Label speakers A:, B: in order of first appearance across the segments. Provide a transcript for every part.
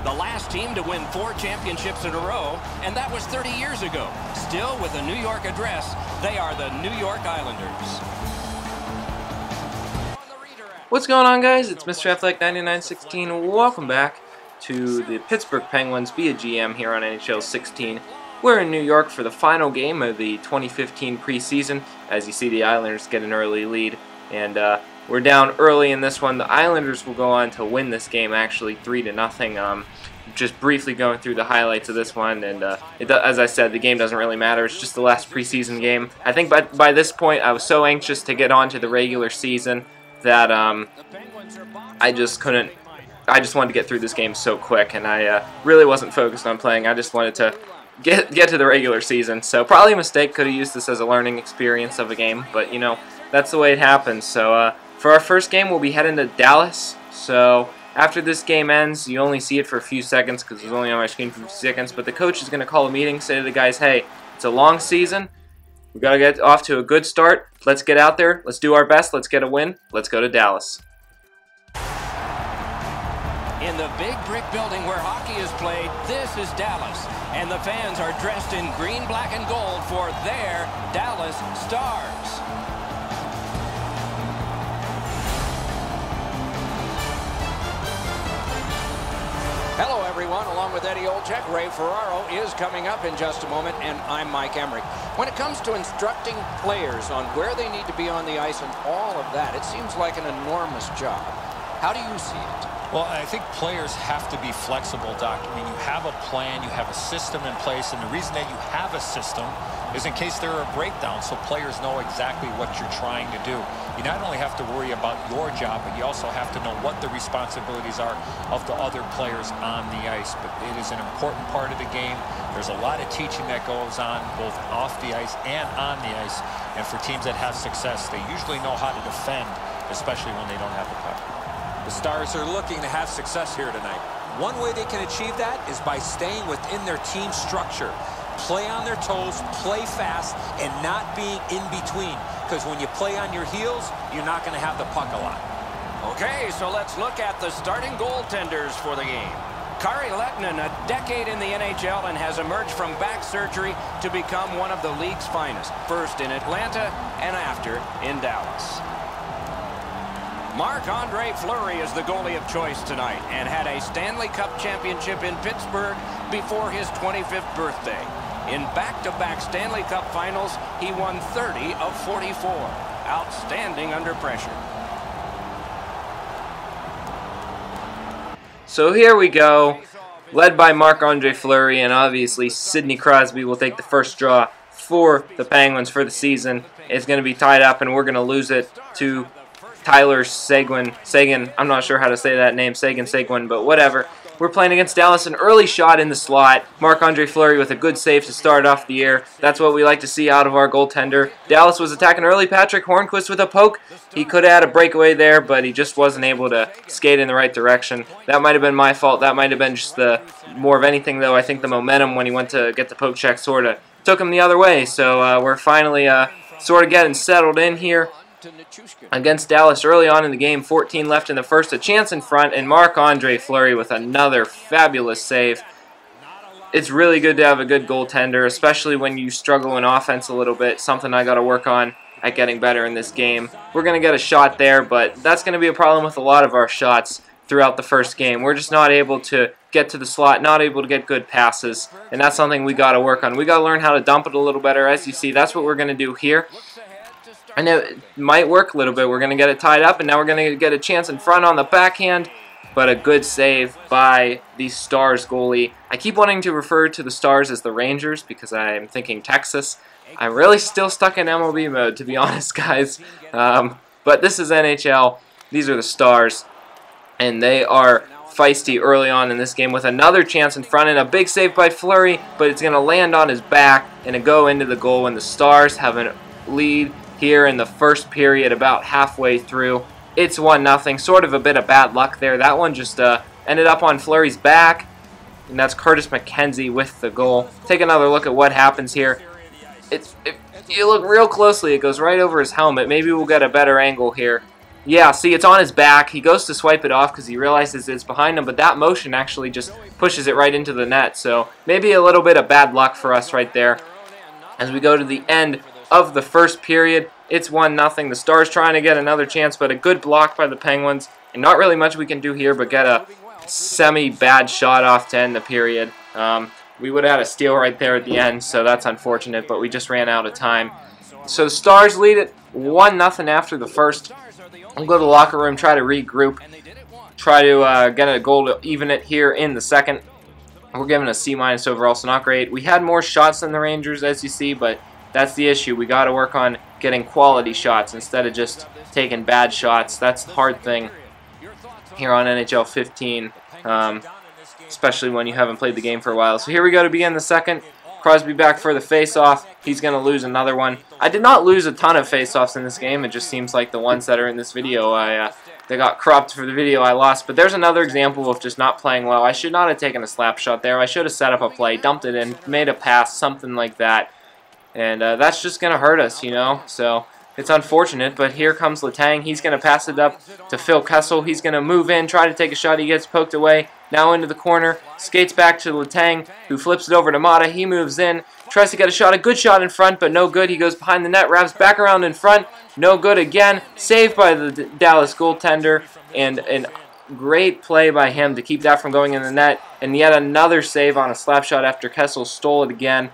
A: the last team to win 4 championships in a row, and that was 30 years ago. Still with a New York address, they are the New York Islanders.
B: What's going on, guys? It's Mr. Athletic 9916. Welcome back to the Pittsburgh Penguins via GM here on NHL 16. We're in New York for the final game of the 2015 preseason. As you see, the Islanders get an early lead, and we're down early in this one. The Islanders will go on to win this game, actually 3-0. Just briefly going through the highlights of this one, and as I said, the game doesn't really matter. It's just the last preseason game. I think by this point, I was so anxious to get on to the regular season that I just couldn't. I just wanted to get through this game so quick, and I really wasn't focused on playing. I just wanted to get to the regular season. So probably a mistake. Could have used this as a learning experience of a game, but you know, that's the way it happens. So for our first game, we'll be heading to Dallas. So after this game ends, you only see it for a few seconds because it's only on my screen for a few seconds, but the coach is going to call a meeting, say to the guys, hey, it's a long season. We've got to get off to a good start. Let's get out there. Let's do our best. Let's get a win. Let's go to Dallas.
A: In the big brick building where hockey is played, this is Dallas. And the fans are dressed in green, black, and gold for their Dallas Stars. Hello, everyone. Along with Eddie Olczyk, Ray Ferraro is coming up in just a moment, and I'm Mike Emmerich. When it comes to instructing players on where they need to be on the ice and all of that, it seems like an enormous job. How do you see it?
C: Well, I think players have to be flexible, Doc. I mean, you have a plan, you have a system in place, and the reason that you have a system is in case there are breakdowns, so players know exactly what you're trying to do. You not only have to worry about your job, but you also have to know what the responsibilities are of the other players on the ice. But it is an important part of the game. There's a lot of teaching that goes on, both off the ice and on the ice. And for teams that have success, they usually know how to defend, especially when they don't have the puck.
D: The Stars are looking to have success here tonight. One way they can achieve that is by staying within their team structure. Play on their toes, play fast, and not being in between. Because when you play on your heels, you're not going to have the puck a lot.
A: Okay, so let's look at the starting goaltenders for the game. Kari Lehtonen, a decade in the NHL, and has emerged from back surgery to become one of the league's finest. First in Atlanta, and after in Dallas. Marc-Andre Fleury is the goalie of choice tonight and had a Stanley Cup championship in Pittsburgh before his 25th birthday. In back-to-back Stanley Cup finals, he won 30 of 44. Outstanding under pressure.
B: So here we go, led by Marc-Andre Fleury, and obviously Sidney Crosby will take the first draw for the Penguins for the season. It's going to be tied up, and we're going to lose it to Tyler Seguin, I'm not sure how to say that name, Seguin, but whatever. We're playing against Dallas, an early shot in the slot. Marc-Andre Fleury with a good save to start off the year. That's what we like to see out of our goaltender. Dallas was attacking early. Patrick Hornquist with a poke. He could have had a breakaway there, but he just wasn't able to skate in the right direction. That might have been my fault. That might have been just more of anything, though. I think the momentum when he went to get the poke check sort of took him the other way. So we're finally sort of getting settled in here against Dallas early on in the game. 14 left in the first, a chance in front, and Marc-Andre Fleury with another fabulous save. It's really good to have a good goaltender, especially when you struggle in offense a little bit, something I got to work on at getting better in this game. We're going to get a shot there, but that's going to be a problem with a lot of our shots throughout the first game. We're just not able to get to the slot, not able to get good passes, and that's something we got to work on. We got to learn how to dump it a little better. As you see, that's what we're going to do here. I know it might work a little bit. We're going to get it tied up, and now we're going to get a chance in front on the backhand, but a good save by the Stars goalie. I keep wanting to refer to the Stars as the Rangers because I'm thinking Texas. I'm really still stuck in MLB mode, to be honest, guys. But this is NHL. These are the Stars, and they are feisty early on in this game with another chance in front and a big save by Fleury, but it's going to land on his back and go into the goal, and the Stars have a lead here in the first period about halfway through. It's 1-0, sort of a bit of bad luck there. That one just ended up on Fleury's back, and that's Curtis McKenzie with the goal. Take another look at what happens here. If you look real closely, it goes right over his helmet. Maybe we'll get a better angle here. Yeah, see, it's on his back. He goes to swipe it off because he realizes it's behind him, but that motion actually just pushes it right into the net. So maybe a little bit of bad luck for us right there. As we go to the end of the first period, it's 1-0. The Stars trying to get another chance, but a good block by the Penguins. And not really much we can do here, but get a semi-bad shot off to end the period. We would have had a steal right there at the end, so that's unfortunate, but we just ran out of time. So the Stars lead it 1-0 after the first. I'll go to the locker room, try to regroup, try to get a goal to even it here in the second. We're giving a C- overall, so not great. We had more shots than the Rangers, as you see, but that's the issue. We got to work on getting quality shots instead of just taking bad shots. That's the hard thing here on NHL 15, especially when you haven't played the game for a while. So here we go to begin the second. Crosby back for the face-off. He's going to lose another one. I did not lose a ton of face-offs in this game. It just seems like the ones that are in this video, they got cropped for the video I lost. But there's another example of just not playing well. I should not have taken a slap shot there. I should have set up a play, dumped it in, made a pass, something like that. And that's just going to hurt us, you know. So it's unfortunate, but here comes Letang. He's going to pass it up to Phil Kessel. He's going to move in, try to take a shot. He gets poked away. Now into the corner, skates back to Letang, who flips it over to Mata. He moves in, tries to get a shot, a good shot in front, but no good. He goes behind the net, wraps back around in front, no good again. Saved by the Dallas goaltender, and a great play by him to keep that from going in the net. And yet another save on a slap shot after Kessel stole it again.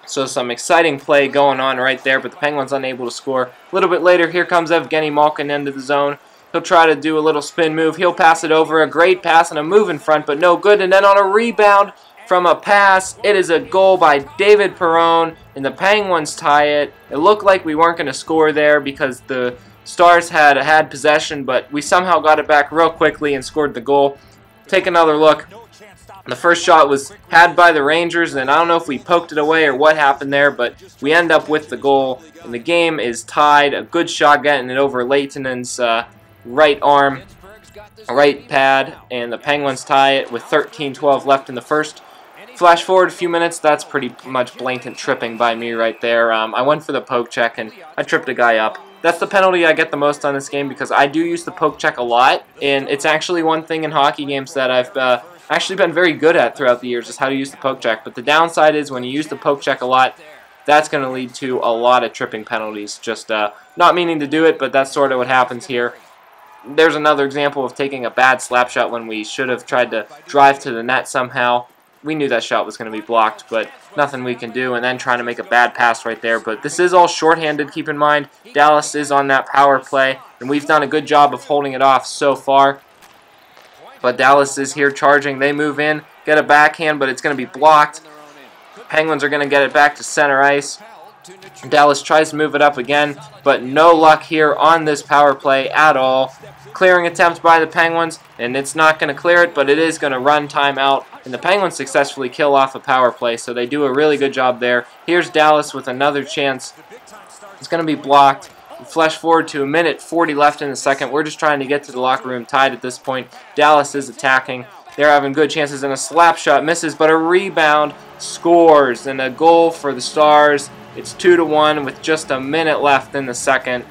B: So some exciting play going on right there, but the Penguins unable to score. A little bit later, here comes Evgeny Malkin into the zone. He'll try to do a little spin move. He'll pass it over. A great pass and a move in front, but no good. And then on a rebound from a pass, it is a goal by David Perron, and the Penguins tie it. It looked like we weren't going to score there because the Stars had possession, but we somehow got it back real quickly and scored the goal. Take another look. The first shot was had by the Rangers, and I don't know if we poked it away or what happened there, but we end up with the goal, and the game is tied. A good shot getting it over Leightonen's right arm, right pad, and the Penguins tie it with 13:12 left in the first. Flash forward a few minutes, that's pretty much blatant tripping by me right there. I went for the poke check, and I tripped a guy up. That's the penalty I get the most on this game because I do use the poke check a lot, and it's actually one thing in hockey games that I've actually been very good at throughout the years is how to use the poke check. But the downside is when you use the poke check a lot, that's going to lead to a lot of tripping penalties. Just not meaning to do it, but that's sort of what happens here. There's another example of taking a bad slap shot when we should have tried to drive to the net somehow. We knew that shot was going to be blocked, but nothing we can do, and then trying to make a bad pass right there. But this is all shorthanded, keep in mind. Dallas is on that power play, and we've done a good job of holding it off so far. But Dallas is here charging. They move in, get a backhand, but it's going to be blocked. Penguins are going to get it back to center ice. Dallas tries to move it up again, but no luck here on this power play at all. Clearing attempt by the Penguins, and it's not going to clear it, but it is going to run timeout. And the Penguins successfully kill off a power play, so they do a really good job there. Here's Dallas with another chance. It's going to be blocked. Flash forward to 1:40 left in the second. We're just trying to get to the locker room tied at this point. Dallas is attacking. They're having good chances, and a slap shot misses, but a rebound scores, and a goal for the Stars. It's 2-1 with just a minute left in the second.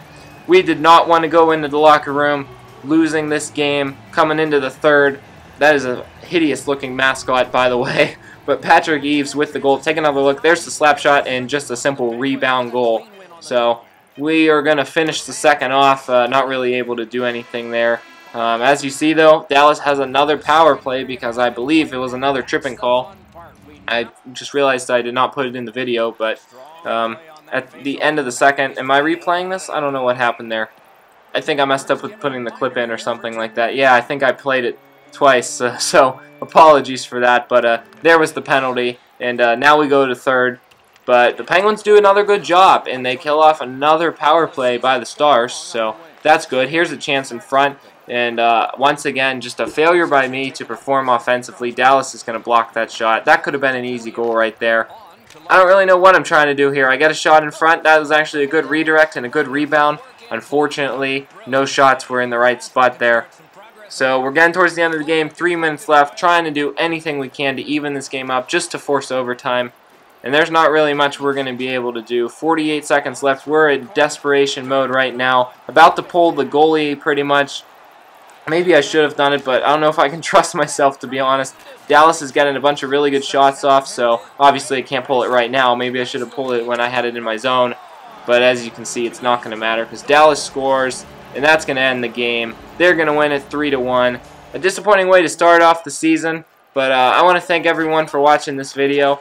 B: We did not want to go into the locker room losing this game coming into the third. That is a hideous-looking mascot, by the way. But Patrick Eaves with the goal. Take another look. There's the slap shot and just a simple rebound goal. So we are going to finish the second off. Not really able to do anything there. As you see, though, Dallas has another power play because I believe it was another tripping call. I just realized I did not put it in the video, but at the end of the second, am I replaying this? I don't know what happened there. I think I messed up with putting the clip in or something like that. Yeah, I think I played it twice, so apologies for that, but there was the penalty, and now we go to third. But the Penguins do another good job, and they kill off another power play by the Stars, so that's good. Here's a chance in front, and once again, just a failure by me to perform offensively. Dallas is going to block that shot. That could have been an easy goal right there. I don't really know what I'm trying to do here. I got a shot in front. That was actually a good redirect and a good rebound. Unfortunately, no shots were in the right spot there. So we're getting towards the end of the game. 3 minutes left. Trying to do anything we can to even this game up just to force overtime. and there's not really much we're going to be able to do. 48 seconds left. We're in desperation mode right now. About to pull the goalie pretty much. Maybe I should have done it, but I don't know if I can trust myself, to be honest. Dallas is getting a bunch of really good shots off, so obviously I can't pull it right now. Maybe I should have pulled it when I had it in my zone, but as you can see, it's not going to matter because Dallas scores, and that's going to end the game. They're going to win it 3-1. A disappointing way to start off the season, but I want to thank everyone for watching this video.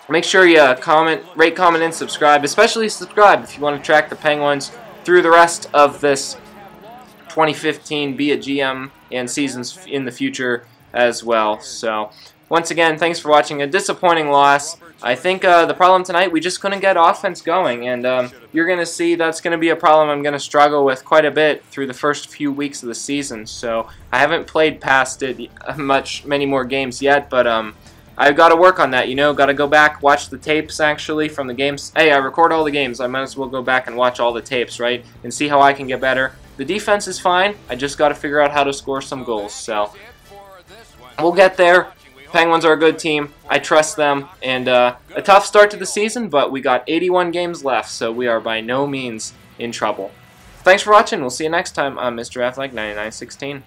B: Make sure you comment, rate, comment, and subscribe. Especially subscribe if you want to track the Penguins through the rest of this 2015 be a GM and seasons in the future as well. So once again, thanks for watching. A disappointing loss. I think the problem tonight, we just couldn't get offense going, and you're going to see that's going to be a problem I'm going to struggle with quite a bit through the first few weeks of the season. So I haven't played past it many more games yet, but I've got to work on that, you know. Got to go back, watch the tapes actually from the games. Hey, I record all the games. I might as well go back and watch all the tapes, right, and see how I can get better. The defense is fine. I just got to figure out how to score some goals. So we'll get there. Penguins are a good team. I trust them. And a tough start to the season, but we got 81 games left, so we are by no means in trouble. Thanks for watching. We'll see you next time on Mr. Athletic 9916.